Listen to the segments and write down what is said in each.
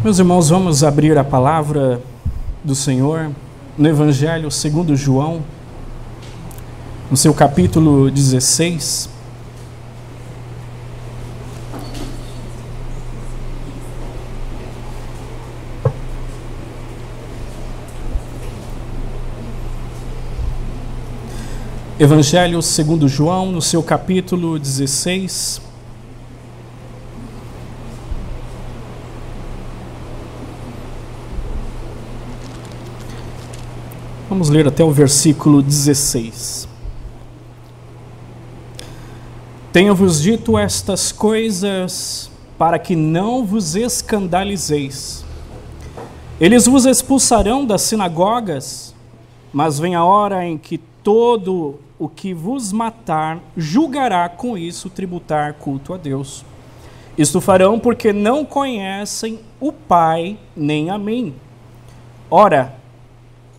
Meus irmãos, vamos abrir a palavra do Senhor no Evangelho segundo João, no seu capítulo 16. Evangelho segundo João, no seu capítulo 16. Vamos ler até o versículo 16. Tenho-vos dito estas coisas para que não vos escandalizeis. Eles vos expulsarão das sinagogas, mas vem a hora em que todo o que vos matar julgará com isso tributar culto a Deus. Isto farão porque não conhecem o Pai nem a mim. Ora,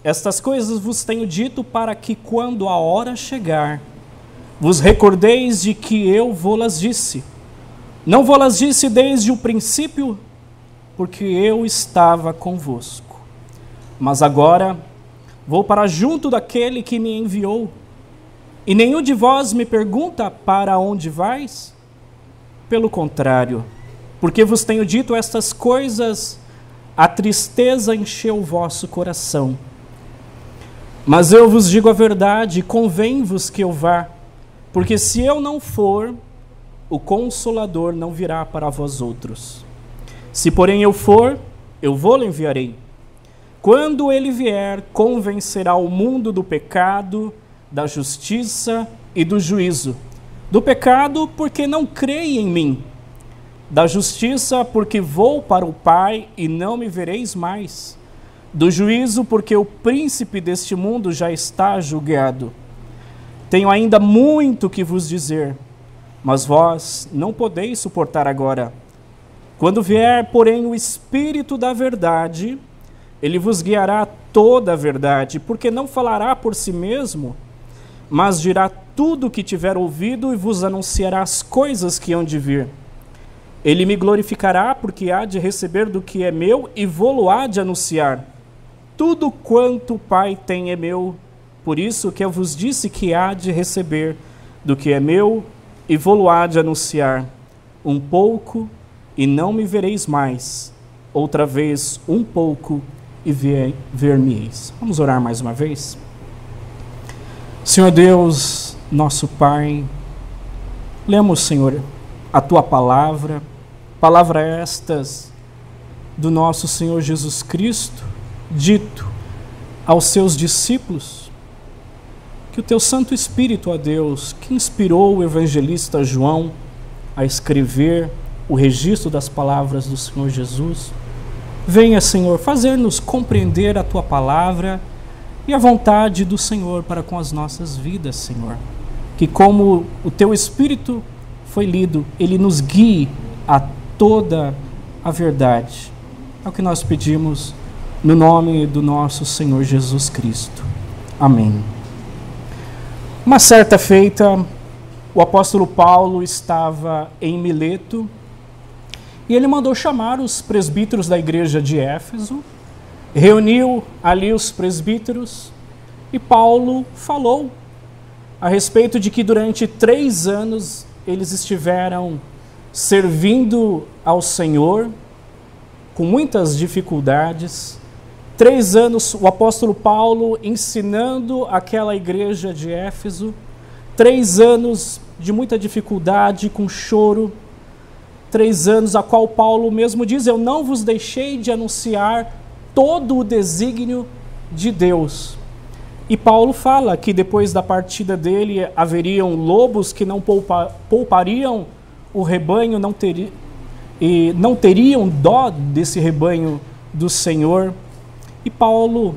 estas coisas vos tenho dito para que, quando a hora chegar, vos recordeis de que eu vô-las disse. Não vô-las disse desde o princípio, porque eu estava convosco. Mas agora vou para junto daquele que me enviou. E nenhum de vós me pergunta: para onde vais? Pelo contrário, porque vos tenho dito estas coisas, a tristeza encheu o vosso coração. Mas eu vos digo a verdade, convém-vos que eu vá, porque se eu não for, o Consolador não virá para vós outros. Se porém eu for, eu vou-lhe enviarei. Quando ele vier, convencerá o mundo do pecado, da justiça e do juízo. Do pecado, porque não creem em mim. Da justiça, porque vou para o Pai e não me vereis mais. Do juízo, porque o príncipe deste mundo já está julgado. Tenho ainda muito que vos dizer, mas vós não podeis suportar agora. Quando vier, porém, o Espírito da verdade, ele vos guiará a toda a verdade, porque não falará por si mesmo, mas dirá tudo o que tiver ouvido e vos anunciará as coisas que hão de vir. Ele me glorificará, porque há de receber do que é meu e vô-lo-á de anunciar. Tudo quanto o Pai tem é meu, por isso que eu vos disse que há de receber do que é meu e vô-lo-á de anunciar. Um pouco e não me vereis mais, outra vez um pouco e ver-me-eis. Vamos orar mais uma vez? Senhor Deus, nosso Pai, lemos, Senhor, a Tua palavra estas do nosso Senhor Jesus Cristo, dito aos seus discípulos, que o Teu Santo Espírito, ó Deus, que inspirou o evangelista João a escrever o registro das palavras do Senhor Jesus, venha, Senhor, fazer-nos compreender a Tua palavra e a vontade do Senhor para com as nossas vidas, Senhor. Que como o Teu Espírito foi lido, Ele nos guie a toda a verdade. É o que nós pedimos no nome do nosso Senhor Jesus Cristo. Amém. Uma certa feita, o apóstolo Paulo estava em Mileto e ele mandou chamar os presbíteros da igreja de Éfeso, reuniu ali os presbíteros e Paulo falou a respeito de que durante 3 anos eles estiveram servindo ao Senhor com muitas dificuldades. 3 anos o apóstolo Paulo ensinando aquela igreja de Éfeso, 3 anos de muita dificuldade, com choro, 3 anos a qual Paulo mesmo diz: eu não vos deixei de anunciar todo o desígnio de Deus. E Paulo fala que depois da partida dele haveriam lobos que não poupariam o rebanho, não teriam dó desse rebanho do Senhor. E Paulo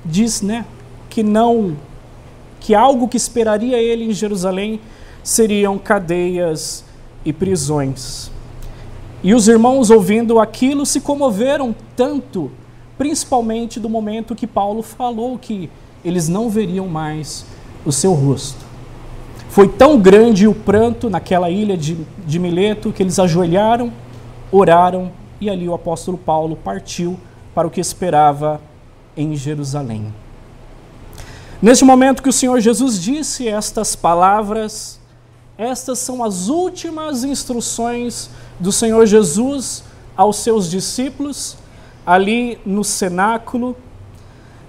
diz, que algo que esperaria ele em Jerusalém seriam cadeias e prisões. E os irmãos, ouvindo aquilo, se comoveram tanto, principalmente do momento que Paulo falou que eles não veriam mais o seu rosto. Foi tão grande o pranto naquela ilha de Mileto que eles ajoelharam, oraram e ali o apóstolo Paulo partiu para o que esperava em Jerusalém. Neste momento que o Senhor Jesus disse estas palavras, estas são as últimas instruções do Senhor Jesus aos seus discípulos, ali no cenáculo.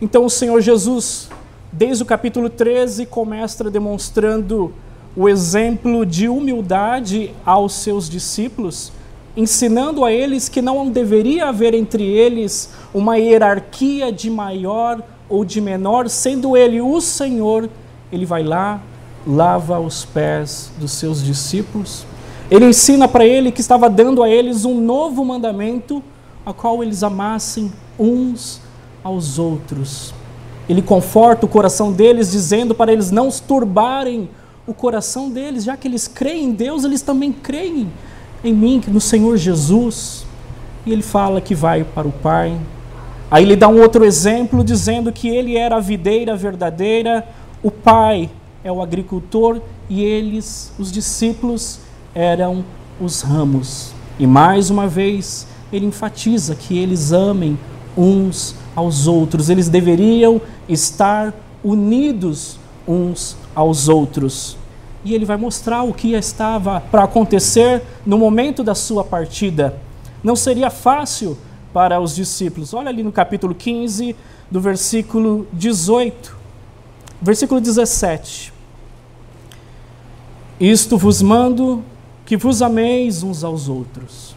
Então o Senhor Jesus, desde o capítulo 13, começa demonstrando o exemplo de humildade aos seus discípulos, ensinando a eles que não deveria haver entre eles uma hierarquia de maior ou de menor, sendo ele o Senhor. Ele vai lá, lava os pés dos seus discípulos. Ele ensina para ele que estava dando a eles um novo mandamento, a qual eles amassem uns aos outros. Ele conforta o coração deles, dizendo para eles não turbarem o coração deles, já que eles creem em Deus, eles também creem em mim, no Senhor Jesus. E ele fala que vai para o Pai. Aí ele dá um outro exemplo, dizendo que ele era a videira verdadeira, o Pai é o agricultor e eles, os discípulos, eram os ramos. E mais uma vez, ele enfatiza que eles amem uns aos outros. Eles deveriam estar unidos uns aos outros. E ele vai mostrar o que estava para acontecer no momento da sua partida. Não seria fácil para os discípulos. Olha ali no capítulo 15, do versículo 18. Versículo 17. Isto vos mando, que vos ameis uns aos outros.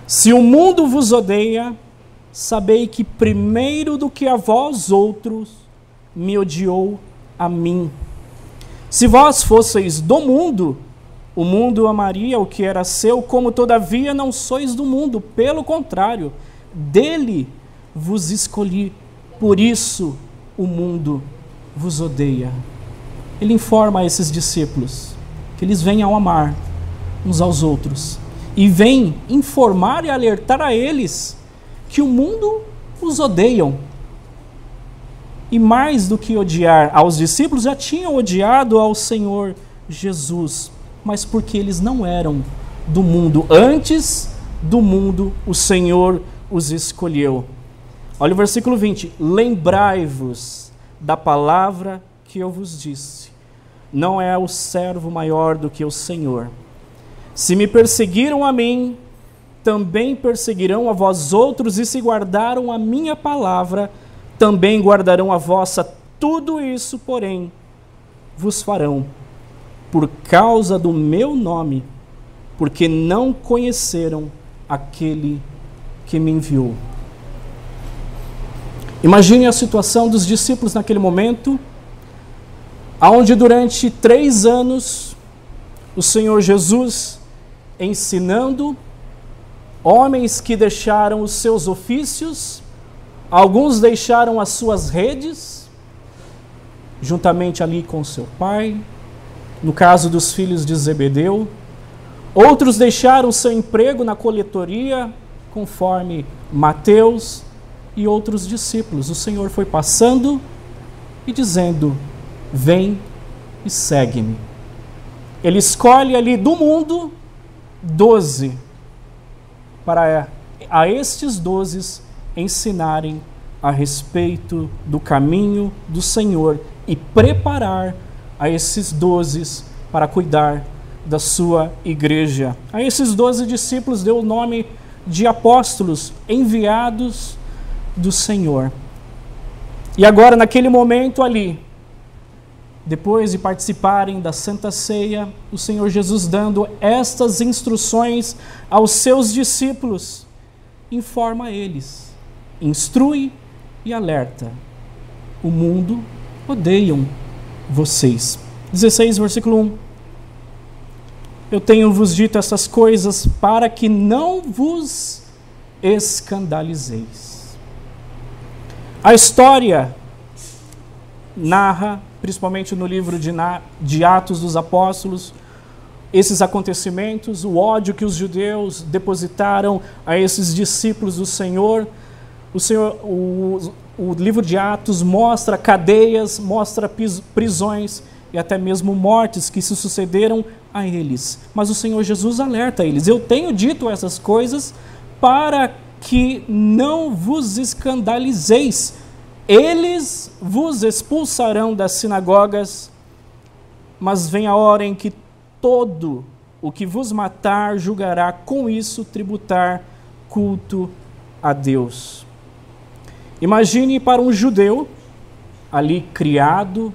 Se o mundo vos odeia, sabei que primeiro do que a vós outros, me odiou a mim. Se vós fosseis do mundo, o mundo amaria o que era seu, como todavia não sois do mundo, pelo contrário, dele vos escolhi, por isso o mundo vos odeia. Ele informa a esses discípulos que eles venham amar uns aos outros e vem informar e alertar a eles que o mundo os odeiam. E mais do que odiar aos discípulos, já tinham odiado ao Senhor Jesus, mas porque eles não eram do mundo. Antes do mundo, o Senhor os escolheu. Olha o versículo 20. Lembrai-vos da palavra que eu vos disse. Não é o servo maior do que o Senhor. Se me perseguiram a mim, também perseguirão a vós outros, e se guardaram a minha palavra, também guardarão a vossa. Tudo isso, porém, vos farão por causa do meu nome, porque não conheceram aquele que me enviou. Imagine a situação dos discípulos naquele momento, onde durante 3 anos o Senhor Jesus ensinando, homens que deixaram os seus ofícios, alguns deixaram as suas redes, juntamente ali com seu pai, no caso dos filhos de Zebedeu, outros deixaram seu emprego na coletoria, conforme Mateus e outros discípulos. O Senhor foi passando e dizendo: vem e segue-me. Ele escolhe ali do mundo 12 para a estes 12 ensinarem a respeito do caminho do Senhor e preparar a esses 12 para cuidar da sua igreja. A esses 12 discípulos deu o nome de apóstolos, enviados do Senhor. E agora, naquele momento ali, depois de participarem da Santa Ceia, o Senhor Jesus dando estas instruções aos seus discípulos, informa a eles, instrui e alerta: o mundo odeiam vocês. 16, versículo 1. Eu tenho-vos dito essas coisas para que não vos escandalizeis. A história narra, principalmente no livro de Atos dos Apóstolos, esses acontecimentos, o ódio que os judeus depositaram a esses discípulos do Senhor. O livro de Atos mostra cadeias, mostra prisões e até mesmo mortes que se sucederam a eles. Mas o Senhor Jesus alerta eles: eu tenho dito essas coisas para que não vos escandalizeis. Eles vos expulsarão das sinagogas, mas vem a hora em que todo o que vos matar julgará com isso tributar culto a Deus. Imagine para um judeu, ali criado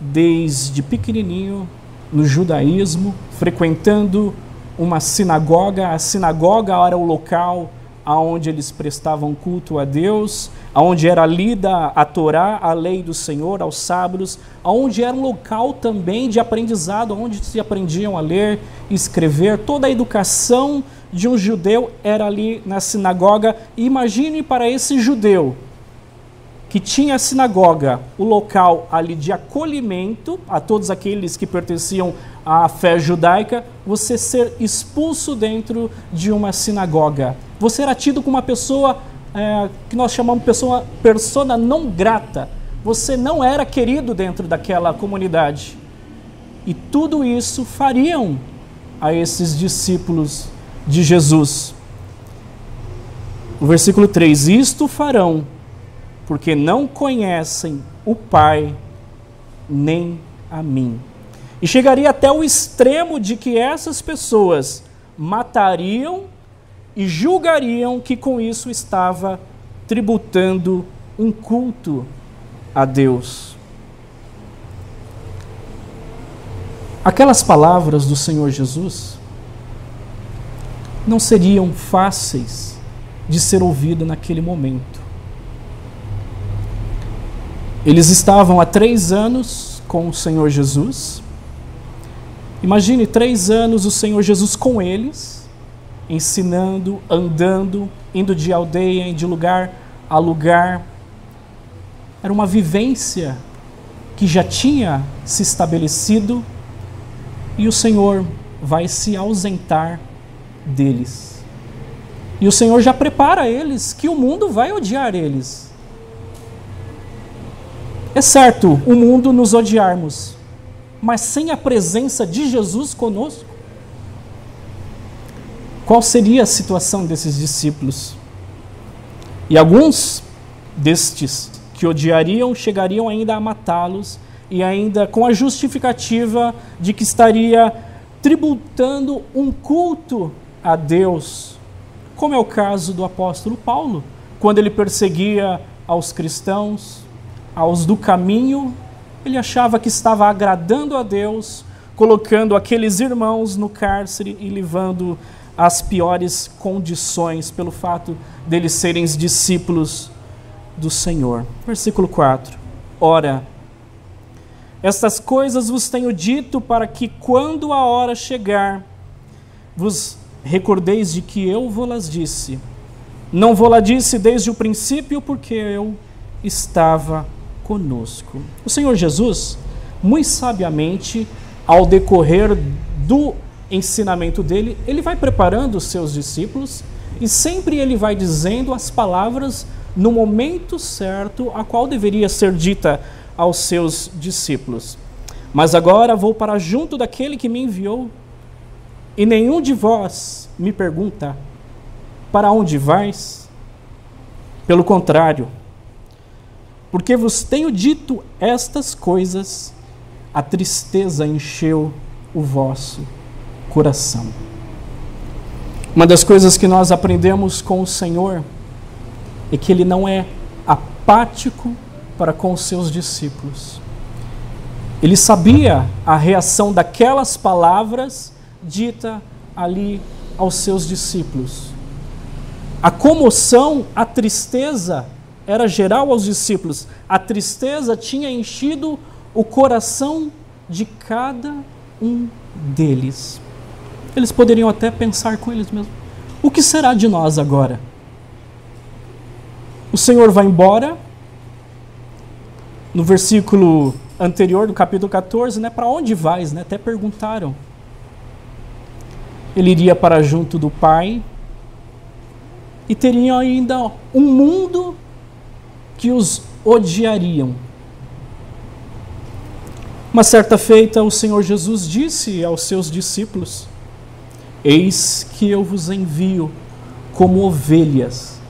desde pequenininho no judaísmo, frequentando uma sinagoga. A sinagoga era o local onde eles prestavam culto a Deus, onde era lida a Torá, a lei do Senhor, aos sábados, onde era um local também de aprendizado, onde se aprendiam a ler e escrever. Toda a educação de um judeu era ali na sinagoga. E imagine para esse judeu que tinha a sinagoga, o local ali de acolhimento a todos aqueles que pertenciam à fé judaica, você ser expulso dentro de uma sinagoga. Você era tido como uma pessoa que nós chamamos de persona não grata. Você não era querido dentro daquela comunidade. E tudo isso fariam a esses discípulos de Jesus. O versículo 3, isto farão porque não conhecem o Pai nem a mim. E chegaria até o extremo de que essas pessoas matariam e julgariam que com isso estava tributando um culto a Deus. Aquelas palavras do Senhor Jesus não seriam fáceis de ser ouvidas naquele momento. Eles estavam há 3 anos com o Senhor Jesus. Imagine 3 anos o Senhor Jesus com eles, ensinando, andando, indo de aldeia, de lugar a lugar. Era uma vivência que já tinha se estabelecido e o Senhor vai se ausentar deles. E o Senhor já prepara eles que o mundo vai odiar eles. É certo o mundo nos odiarmos, mas sem a presença de Jesus conosco, qual seria a situação desses discípulos? E alguns destes que odiariam chegariam ainda a matá-los, e ainda com a justificativa de que estaria tributando um culto a Deus, como é o caso do apóstolo Paulo, quando ele perseguia aos cristãos, aos do caminho, ele achava que estava agradando a Deus, colocando aqueles irmãos no cárcere e levando as piores condições pelo fato deles serem discípulos do Senhor. Versículo 4. Ora, estas coisas vos tenho dito para que quando a hora chegar, vos recordeis de que eu vos-las disse. Não vos-las disse desde o princípio, porque eu estava conosco. O Senhor Jesus, muito sabiamente, ao decorrer do ensinamento dele, ele vai preparando os seus discípulos e sempre ele vai dizendo as palavras no momento certo a qual deveria ser dita aos seus discípulos. Mas agora vou para junto daquele que me enviou, e nenhum de vós me pergunta: para onde vais? Pelo contrário, porque vos tenho dito estas coisas, a tristeza encheu o vosso coração. Uma das coisas que nós aprendemos com o Senhor é que Ele não é apático para com os seus discípulos. Ele sabia a reação daquelas palavras ditas ali aos seus discípulos. A comoção, a tristeza era geral aos discípulos. A tristeza tinha enchido o coração de cada um deles. Eles poderiam até pensar com eles mesmos: o que será de nós agora? O Senhor vai embora. No versículo anterior do capítulo 14, para onde vais? Até perguntaram. Ele iria para junto do Pai e teriam ainda um mundo que os odiariam. Uma certa feita, o Senhor Jesus disse aos seus discípulos: eis que eu vos envio como ovelhas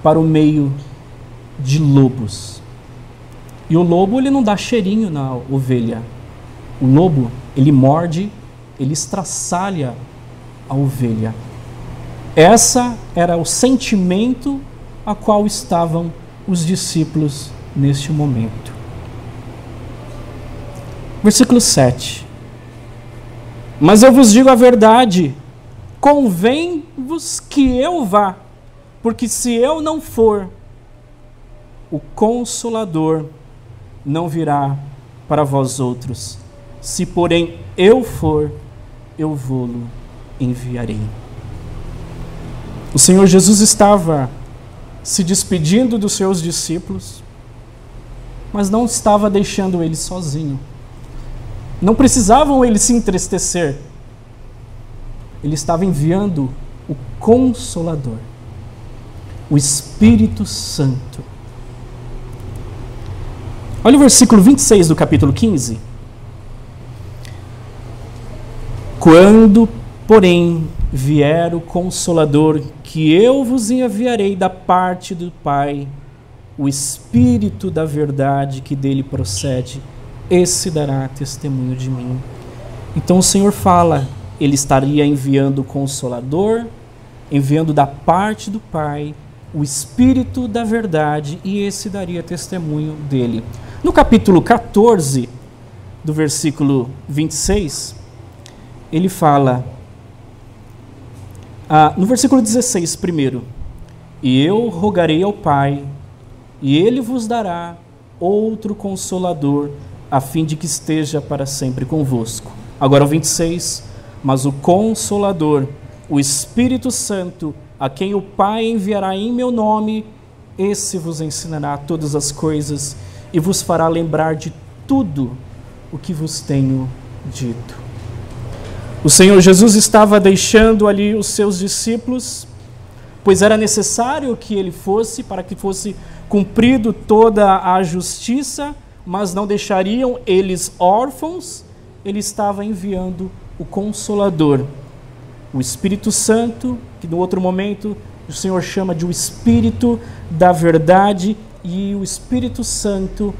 para o meio de lobos. E o lobo, ele não dá cheirinho na ovelha. O lobo, ele morde, ele estraçalha a ovelha. Essa era o sentimento a qual estavam os discípulos neste momento. Versículo 7. Mas eu vos digo a verdade, convém-vos que eu vá, porque se eu não for, o Consolador não virá para vós outros. Se porém eu for, eu vou-lo enviarei. O Senhor Jesus estava se despedindo dos seus discípulos, mas não estava deixando eles sozinhos. Não precisavam eles se entristecer. Ele estava enviando o Consolador, o Espírito Santo. Olha o versículo 26 do capítulo 15. Quando, porém, vier o Consolador, que eu vos enviarei da parte do Pai, o Espírito da verdade que dele procede, esse dará testemunho de mim. Então o Senhor fala, ele estaria enviando o Consolador, enviando da parte do Pai, o Espírito da verdade, e esse daria testemunho dele. No capítulo 14, do versículo 26, ele fala, no versículo 16 primeiro, e eu rogarei ao Pai, e ele vos dará outro Consolador, a fim de que esteja para sempre convosco. Agora o 26, mas o Consolador, o Espírito Santo, a quem o Pai enviará em meu nome, esse vos ensinará todas as coisas e vos fará lembrar de tudo o que vos tenho dito. O Senhor Jesus estava deixando ali os seus discípulos, pois era necessário que ele fosse, para que fosse cumprido toda a justiça, mas não deixariam eles órfãos. Ele estava enviando o Consolador, o Espírito Santo, que no outro momento o Senhor chama de o Espírito da verdade, e o Espírito Santo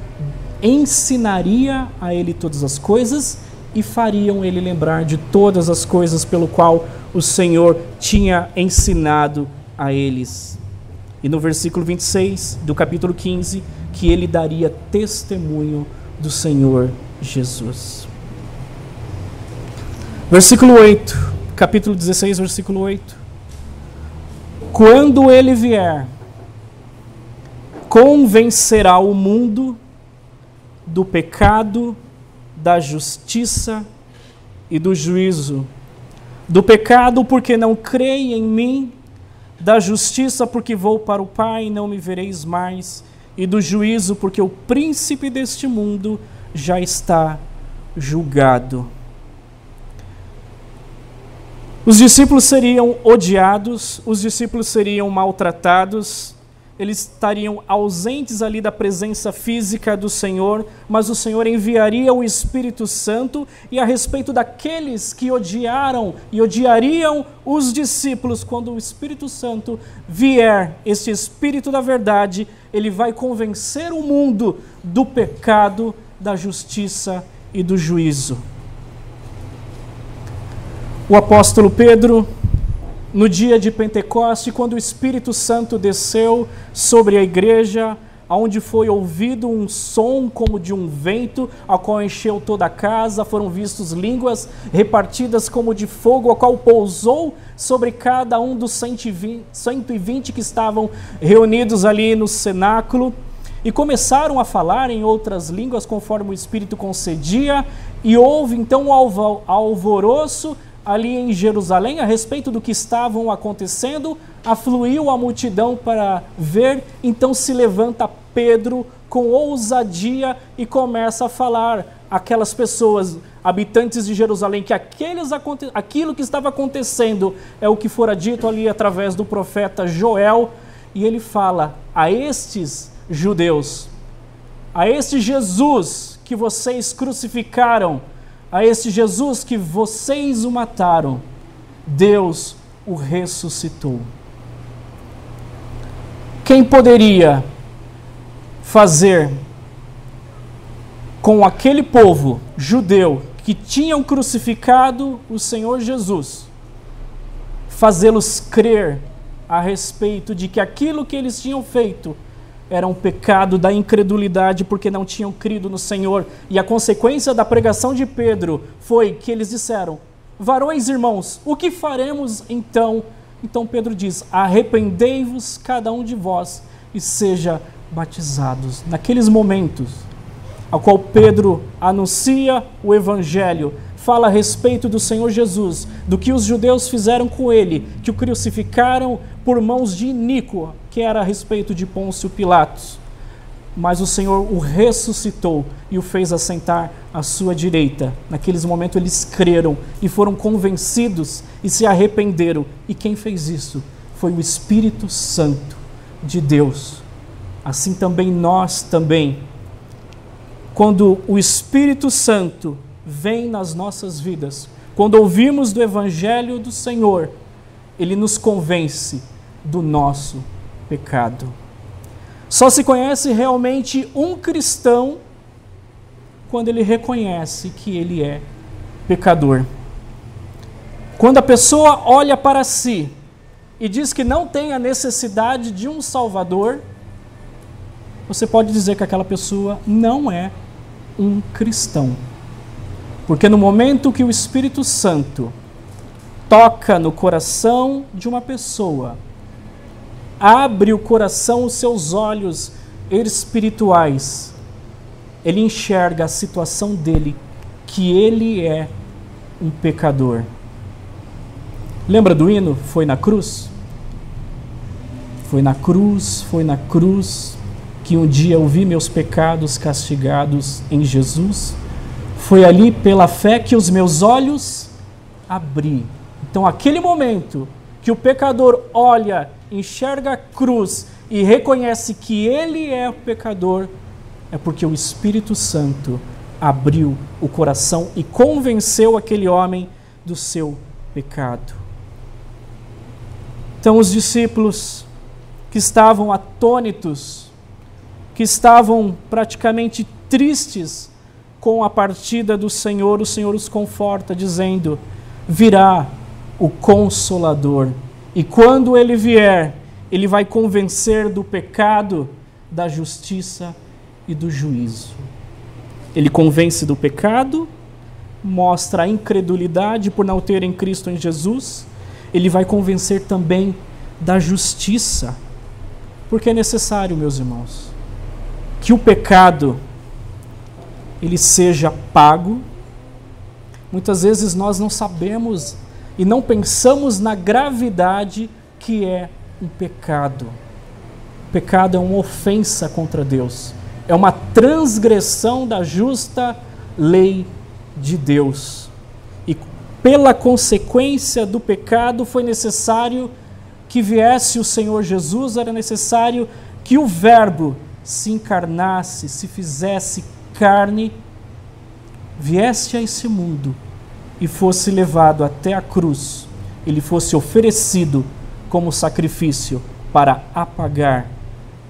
ensinaria a ele todas as coisas e fariam ele lembrar de todas as coisas pelo qual o Senhor tinha ensinado a eles. E no versículo 26 do capítulo 15, que ele daria testemunho do Senhor Jesus. Versículo 8, capítulo 16, versículo 8. Quando ele vier, convencerá o mundo do pecado, da justiça e do juízo. Do pecado, porque não creem em mim; da justiça, porque vou para o Pai e não me vereis mais; e do juízo, porque o príncipe deste mundo já está julgado. Os discípulos seriam odiados, os discípulos seriam maltratados, eles estariam ausentes ali da presença física do Senhor, mas o Senhor enviaria o Espírito Santo, e a respeito daqueles que odiaram e odiariam os discípulos, quando o Espírito Santo vier, este Espírito da verdade, ele vai convencer o mundo do pecado, da justiça e do juízo. O apóstolo Pedro, no dia de Pentecoste, quando o Espírito Santo desceu sobre a igreja, onde foi ouvido um som como de um vento, ao qual encheu toda a casa, foram vistos línguas repartidas como de fogo, ao qual pousou sobre cada um dos 120 que estavam reunidos ali no cenáculo, e começaram a falar em outras línguas, conforme o Espírito concedia, e houve então um alvoroço ali em Jerusalém a respeito do que estavam acontecendo. Afluiu a multidão para ver, então se levanta Pedro com ousadia e começa a falar àquelas pessoas, habitantes de Jerusalém, que aquilo que estava acontecendo é o que fora dito ali através do profeta Joel, e ele fala a estes judeus, a este Jesus que vocês crucificaram, a este Jesus que vocês o mataram, Deus o ressuscitou. quem poderia fazer com aquele povo judeu que tinham crucificado o Senhor Jesus, fazê-los crer a respeito de que aquilo que eles tinham feito era um pecado da incredulidade, porque não tinham crido no Senhor. E a consequência da pregação de Pedro foi que eles disseram: varões irmãos, o que faremos então? Então Pedro diz: arrependei-vos cada um de vós e seja batizados. Naqueles momentos ao qual Pedro anuncia o Evangelho, fala a respeito do Senhor Jesus, do que os judeus fizeram com ele, que o crucificaram por mãos de iníquo, que era a respeito de Pôncio Pilatos. Mas o Senhor o ressuscitou e o fez assentar à sua direita. Naqueles momentos eles creram e foram convencidos e se arrependeram. E quem fez isso foi o Espírito Santo de Deus. Assim também nós também, quando o Espírito Santo vem nas nossas vidas, quando ouvimos do Evangelho do Senhor, ele nos convence do nosso pecado. Só se conhece realmente um cristão quando ele reconhece que ele é pecador. Quando a pessoa olha para si e diz que não tem a necessidade de um Salvador, você pode dizer que aquela pessoa não é um cristão. Porque no momento que o Espírito Santo toca no coração de uma pessoa, abre o coração, os seus olhos espirituais, ele enxerga a situação dele, que ele é um pecador. Lembra do hino? Foi na cruz? Foi na cruz, foi na cruz, que um dia eu vi meus pecados castigados em Jesus. Foi ali pela fé que os meus olhos abri. Então, aquele momento que o pecador olha, enxerga a cruz e reconhece que ele é o pecador, é porque o Espírito Santo abriu o coração e convenceu aquele homem do seu pecado. Então, os discípulos que estavam atônitos, que estavam praticamente tristes com a partida do Senhor, o Senhor os conforta, dizendo: virá o Consolador, e quando ele vier, ele vai convencer do pecado, da justiça e do juízo. Ele convence do pecado, mostra a incredulidade por não ter em Cristo em Jesus. Ele vai convencer também da justiça, porque é necessário, meus irmãos, que o pecado ele seja pago. Muitas vezes nós não sabemos e não pensamos na gravidade que é um pecado. O pecado é uma ofensa contra Deus, é uma transgressão da justa lei de Deus. E pela consequência do pecado foi necessário que viesse o Senhor Jesus, era necessário que o Verbo se encarnasse, se fizesse carne, viesse a esse mundo e fosse levado até a cruz, ele fosse oferecido como sacrifício para apagar,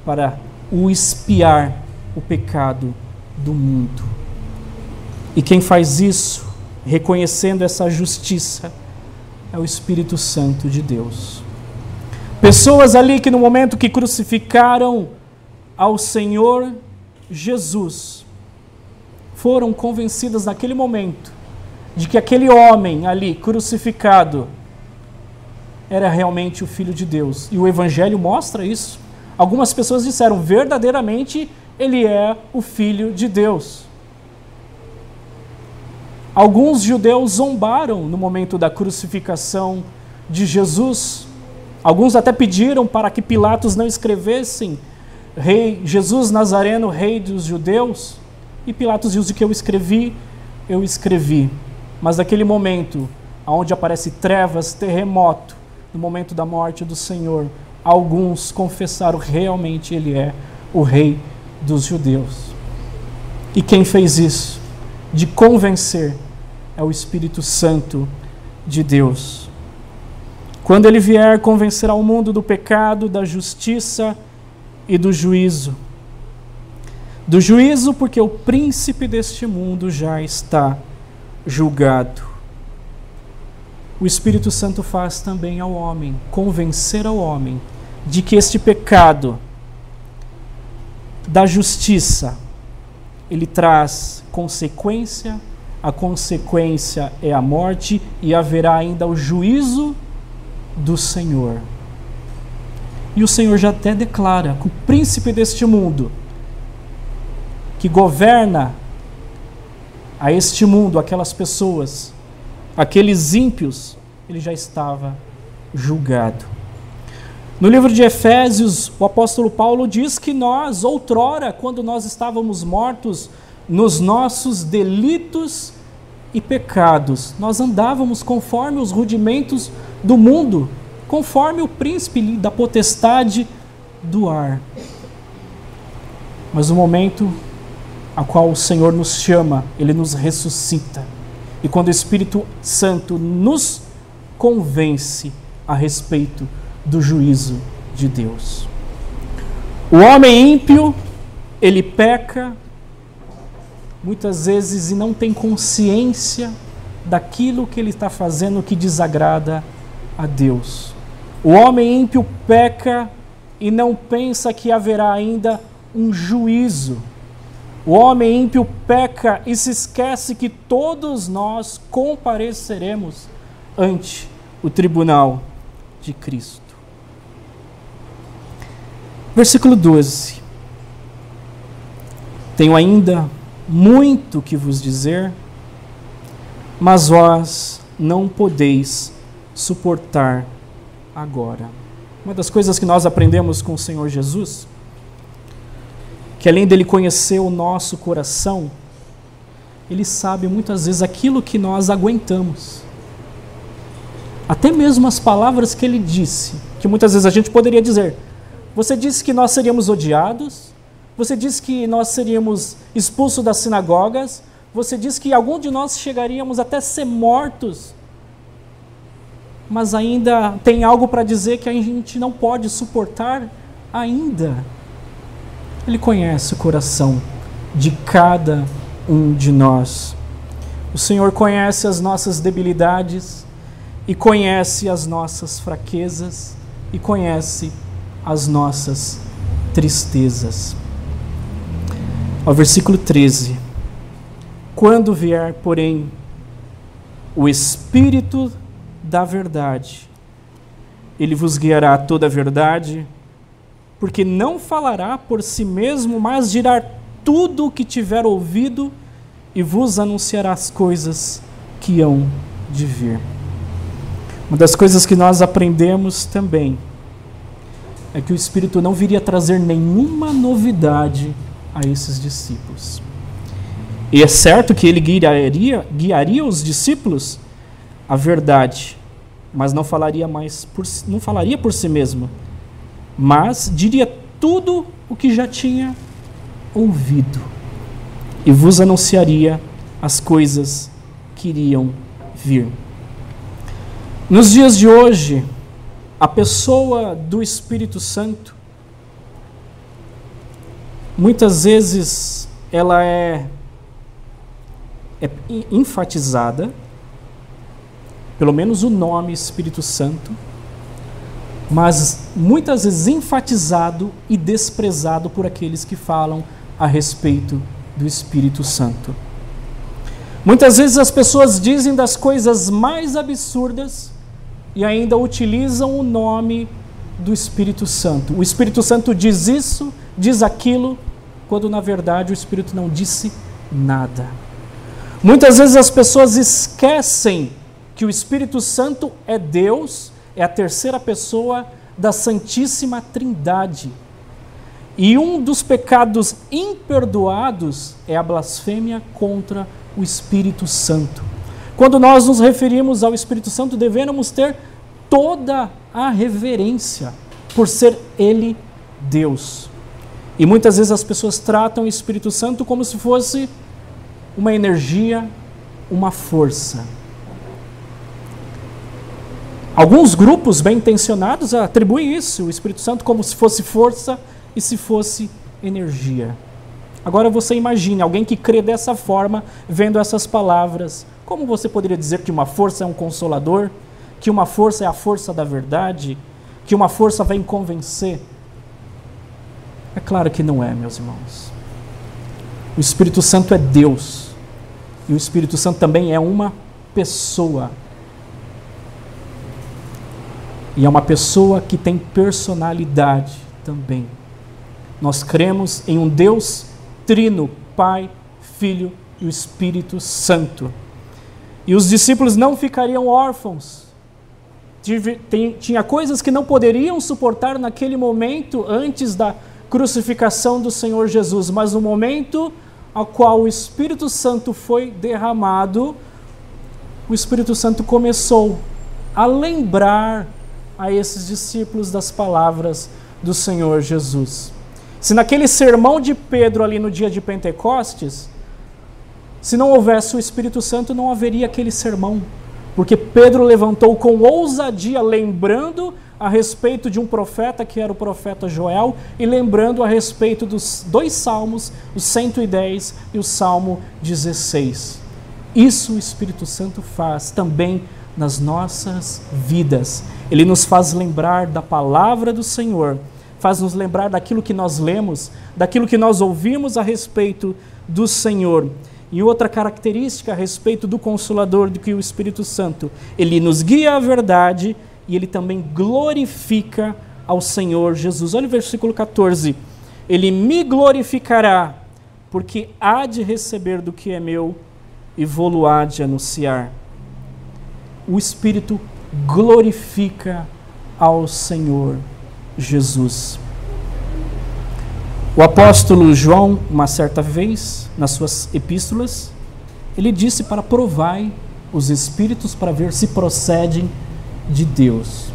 para o expiar o pecado do mundo. E quem faz isso, reconhecendo essa justiça, é o Espírito Santo de Deus. Pessoas ali que no momento que crucificaram ao Senhor Jesus, foram convencidas naquele momento de que aquele homem ali crucificado era realmente o Filho de Deus. E o Evangelho mostra isso. Algumas pessoas disseram: verdadeiramente ele é o Filho de Deus. Alguns judeus zombaram no momento da crucificação de Jesus. Alguns até pediram para que Pilatos não escrevessem Rei Jesus Nazareno, Rei dos Judeus. E Pilatos diz: o que eu escrevi, eu escrevi. Mas naquele momento, onde aparece trevas, terremoto, no momento da morte do Senhor, alguns confessaram: realmente ele é o Rei dos Judeus. E quem fez isso, de convencer, é o Espírito Santo de Deus. Quando ele vier convencer ao mundo do pecado, da justiça e do juízo. Do juízo, porque o príncipe deste mundo já está julgado. O Espírito Santo faz também ao homem, convencer ao homem de que este pecado da justiça, ele traz consequência, a consequência é a morte e haverá ainda o juízo do Senhor. E o Senhor já até declara que o príncipe deste mundo, que governa a este mundo, aquelas pessoas, aqueles ímpios, ele já estava julgado. No livro de Efésios, o apóstolo Paulo diz que nós, outrora, quando nós estávamos mortos nos nossos delitos e pecados, nós andávamos conforme os rudimentos do mundo, conforme o príncipe da potestade do ar. Mas no momento a qual o Senhor nos chama, Ele nos ressuscita. E quando o Espírito Santo nos convence a respeito do juízo de Deus. O homem ímpio, ele peca muitas vezes e não tem consciência daquilo que ele está fazendo que desagrada a Deus. O homem ímpio peca e não pensa que haverá ainda um juízo. O homem ímpio peca e se esquece que todos nós compareceremos ante o tribunal de Cristo. Versículo 12. Tenho ainda muito que vos dizer, mas vós não podeis suportar agora. Uma das coisas que nós aprendemos com o Senhor Jesus, que além dele conhecer o nosso coração, ele sabe muitas vezes aquilo que nós aguentamos. Até mesmo as palavras que ele disse, que muitas vezes a gente poderia dizer: você disse que nós seríamos odiados, você disse que nós seríamos expulsos das sinagogas, você disse que algum de nós chegaríamos até ser mortos, mas ainda tem algo para dizer que a gente não pode suportar ainda. Ele conhece o coração de cada um de nós. O Senhor conhece as nossas debilidades e conhece as nossas fraquezas e conhece as nossas tristezas. Ao versículo 13. Quando vier, porém, o Espírito da verdade, ele vos guiará a toda a verdade, porque não falará por si mesmo, mas dirá tudo o que tiver ouvido e vos anunciará as coisas que hão de vir. Uma das coisas que nós aprendemos também é que o Espírito não viria trazer nenhuma novidade a esses discípulos. E é certo que ele guiaria os discípulos à verdade, mas não falaria por si mesmo, mas diria tudo o que já tinha ouvido e vos anunciaria as coisas que iriam vir. Nos dias de hoje, a pessoa do Espírito Santo, muitas vezes ela é enfatizada, pelo menos o nome Espírito Santo, mas muitas vezes enfatizado e desprezado por aqueles que falam a respeito do Espírito Santo. Muitas vezes as pessoas dizem das coisas mais absurdas e ainda utilizam o nome do Espírito Santo. O Espírito Santo diz isso, diz aquilo, quando na verdade o Espírito não disse nada. Muitas vezes as pessoas esquecem que o Espírito Santo é Deus, é a terceira pessoa da Santíssima Trindade. E um dos pecados imperdoados é a blasfêmia contra o Espírito Santo. Quando nós nos referimos ao Espírito Santo, devemos ter toda a reverência, por ser Ele Deus. E muitas vezes as pessoas tratam o Espírito Santo como se fosse uma energia, uma força. Alguns grupos bem intencionados atribuem isso, o Espírito Santo, como se fosse força e se fosse energia. Agora você imagine alguém que crê dessa forma, vendo essas palavras. Como você poderia dizer que uma força é um consolador? Que uma força é a força da verdade? Que uma força vem convencer? É claro que não é, meus irmãos. O Espírito Santo é Deus. E o Espírito Santo também é uma pessoa. E é uma pessoa que tem personalidade também. Nós cremos em um Deus trino, Pai, Filho e o Espírito Santo. E os discípulos não ficariam órfãos. Tinha coisas que não poderiam suportar naquele momento antes da crucificação do Senhor Jesus, mas no momento ao qual o Espírito Santo foi derramado, o Espírito Santo começou a lembrar a esses discípulos das palavras do Senhor Jesus. Se naquele sermão de Pedro ali no dia de Pentecostes, se não houvesse o Espírito Santo, não haveria aquele sermão, porque Pedro levantou com ousadia, lembrando a respeito de um profeta que era o profeta Joel, e lembrando a respeito dos 2 salmos, o 110 e o Salmo 16. Isso o Espírito Santo faz também nas nossas vidas. Ele nos faz lembrar da palavra do Senhor, faz nos lembrar daquilo que nós lemos, daquilo que nós ouvimos a respeito do Senhor. E outra característica a respeito do Consolador, do que o Espírito Santo, ele nos guia à verdade e ele também glorifica ao Senhor Jesus. Olha o versículo 14. Ele me glorificará, porque há de receber do que é meu e vou-lo há de anunciar. O Espírito glorifica ao Senhor Jesus. O apóstolo João, uma certa vez, nas suas epístolas, ele disse para provai os espíritos para ver se procedem de Deus.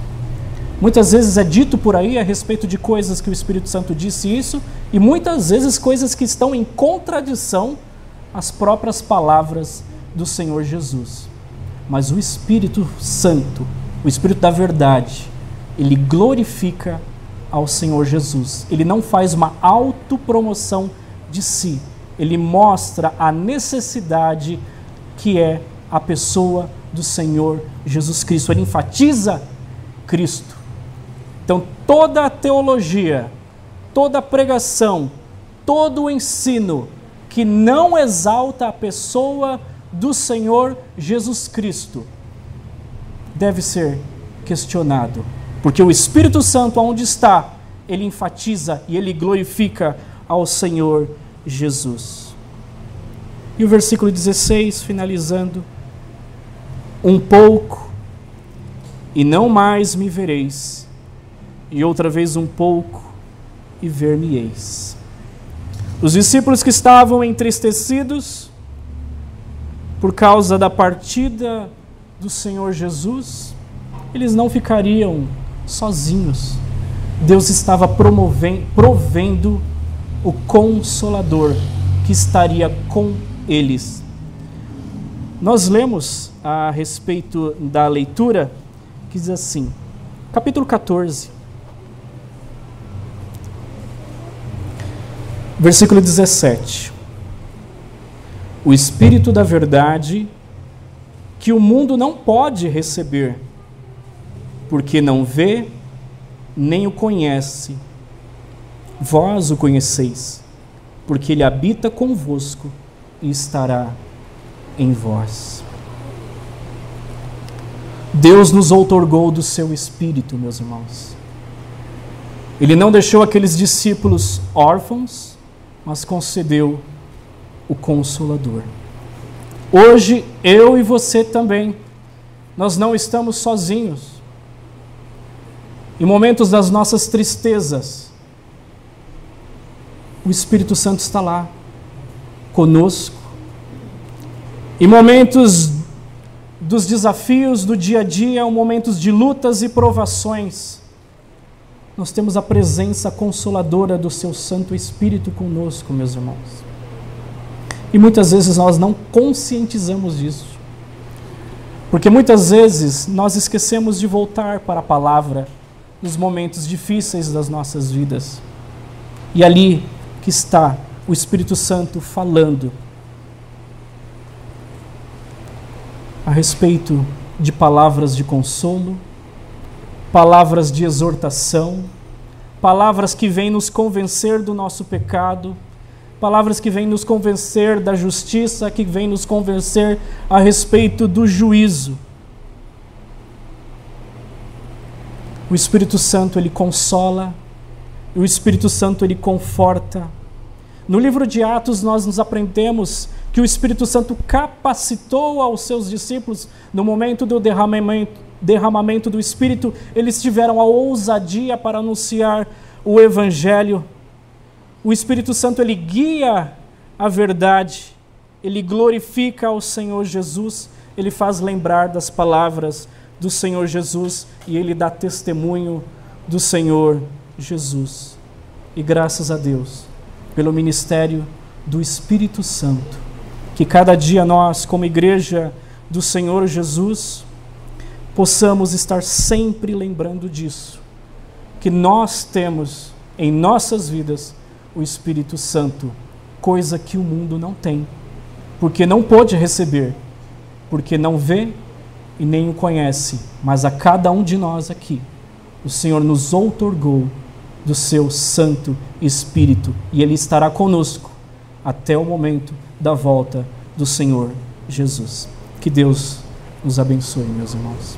Muitas vezes é dito por aí a respeito de coisas que o Espírito Santo disse isso, e muitas vezes coisas que estão em contradição às próprias palavras do Senhor Jesus. Mas o Espírito Santo, o Espírito da verdade, ele glorifica ao Senhor Jesus. Ele não faz uma autopromoção de si. Ele mostra a necessidade que é a pessoa do Senhor Jesus Cristo. Ele enfatiza Cristo. Então, toda a teologia, toda a pregação, todo o ensino que não exalta a pessoa do Senhor Jesus Cristo deve ser questionado. Porque o Espírito Santo, aonde está, ele enfatiza e ele glorifica ao Senhor Jesus. E o versículo 16, finalizando: um pouco, e não mais me vereis, e outra vez um pouco, e ver-me-eis. Os discípulos que estavam entristecidos por causa da partida do Senhor Jesus, eles não ficariam sozinhos. Deus estava provendo o Consolador que estaria com eles. Nós lemos a respeito da leitura que diz assim, capítulo 14, versículo 17. O Espírito da verdade que o mundo não pode receber, porque não vê, nem o conhece. Vós o conheceis, porque ele habita convosco e estará em vós. Deus nos outorgou do seu Espírito, meus irmãos. Ele não deixou aqueles discípulos órfãos, mas concedeu o Consolador. Hoje, eu e você também, nós não estamos sozinhos. Em momentos das nossas tristezas, o Espírito Santo está lá, conosco. Em momentos dos desafios do dia a dia, momentos de lutas e provações, nós temos a presença consoladora do seu Santo Espírito conosco, meus irmãos. E muitas vezes nós não conscientizamos disso. Porque muitas vezes nós esquecemos de voltar para a palavra nos momentos difíceis das nossas vidas. E ali que está o Espírito Santo falando a respeito de palavras de consolo, palavras de exortação, palavras que vêm nos convencer do nosso pecado, palavras que vêm nos convencer da justiça, que vêm nos convencer a respeito do juízo. O Espírito Santo, ele consola, o Espírito Santo, ele conforta. No livro de Atos, nós nos aprendemos que o Espírito Santo capacitou aos seus discípulos no momento do derramamento do Espírito. Eles tiveram a ousadia para anunciar o Evangelho. O Espírito Santo, ele guia a verdade, ele glorifica ao Senhor Jesus, ele faz lembrar das palavras do Senhor Jesus e ele dá testemunho do Senhor Jesus. E graças a Deus pelo ministério do Espírito Santo, que cada dia nós, como igreja do Senhor Jesus, possamos estar sempre lembrando disso, que nós temos em nossas vidas o Espírito Santo, coisa que o mundo não tem, porque não pôde receber, porque não vê e nem o conhece, mas a cada um de nós aqui, o Senhor nos outorgou do seu Santo Espírito, e Ele estará conosco até o momento da volta do Senhor Jesus. Que Deus nos abençoe, meus irmãos.